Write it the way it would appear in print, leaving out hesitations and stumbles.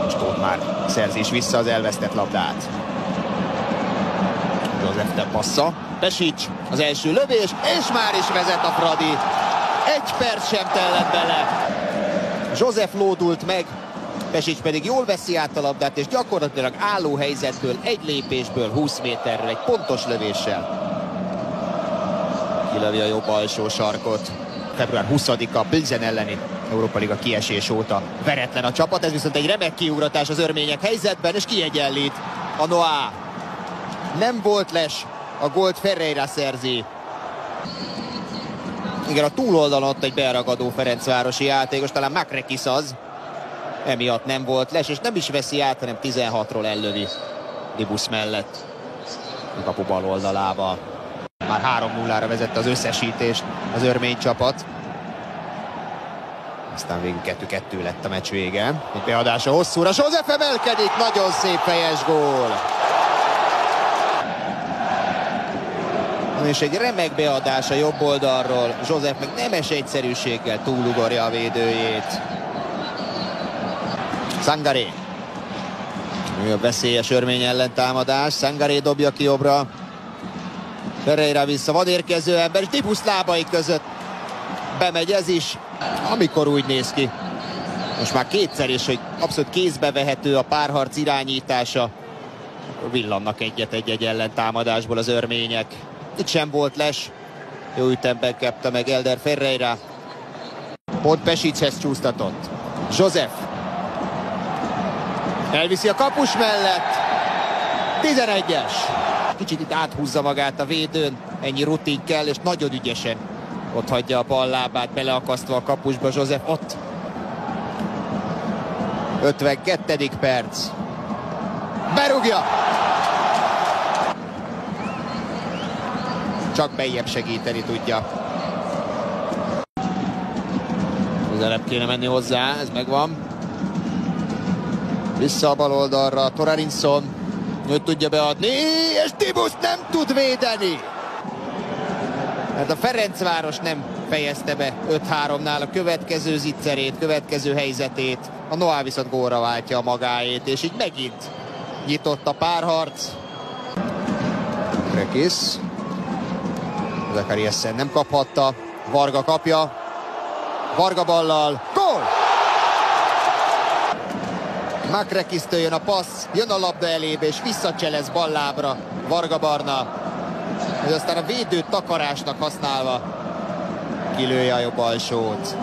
és Tóth már szerzi is vissza az elvesztett labdát. József passza, Pešić, az első lövés, és már is vezet a Fradi. 1 perc sem tellett bele. József lódult meg, Pešić pedig jól veszi át a labdát, és gyakorlatilag álló helyzetből, egy lépésből, 20 méterről, egy pontos lövéssel kilövi a jobb alsó sarkot. Február 20-a Pilsen elleni Európa Liga kiesés óta veretlen a csapat, ez viszont egy remek kiugratás az örmények helyzetben, és kiegyenlít a Noah. Nem volt les, a gólt Ferreira szerzi. Igen, a túloldalon ott egy beragadó ferencvárosi játékos, talán Makrekis az. Emiatt nem volt les, és nem is veszi át, hanem 16-ról ellövi Dibusz mellett. A kapu bal oldalával. Már 3-0-ra vezette az összesítést az örmény csapat. Aztán végül 2-2 lett a meccs vége. Egy beadása hosszúra, József emelkedik, nagyon szép fejes gól. És egy remek beadás a jobb oldalról. József meg nemes egyszerűséggel túlugorja a védőjét. Sangaré. Újabb veszélyes örmény ellentámadás. Sangaré dobja ki jobbra. Ferreira vissza, van érkező ember, és Dibusz lábai között bemegy ez is, amikor úgy néz ki. Most már kétszer is, hogy abszolút kézbe vehető a párharc irányítása. Akkor villannak egyet egy ellentámadásból az örmények. Itt sem volt les. Jó ütemben kapta meg Elder Ferreira. Pont Pešićhez csúsztatott. József. Elviszi a kapus mellett. 11-es. Kicsit itt áthúzza magát a védőn. Ennyi rutin kell, és nagyon ügyesen ott hagyja a ballábát, beleakasztva a kapusba. József ott. 52. perc. Berúgja. Csak bejjebb segíteni tudja. Közelebb kéne menni hozzá, ez megvan. Vissza a bal oldalra, Torarinson. Őt tudja beadni, és Dibusz nem tud védeni. Mert a Ferencváros nem fejezte be 5-3-nál a következő zicserét, következő helyzetét. A Noah viszont gólra váltja magáét, és így megint nyitott a párharc. Makrekis. Zakariasen nem kaphatta, Varga kapja, Varga ballal, gól! Makrekistől jön a passz, jön a labda elébe, és visszacselez ballábra Varga Barna. Ez aztán a védő takarásnak használva kilője a jobb alsót.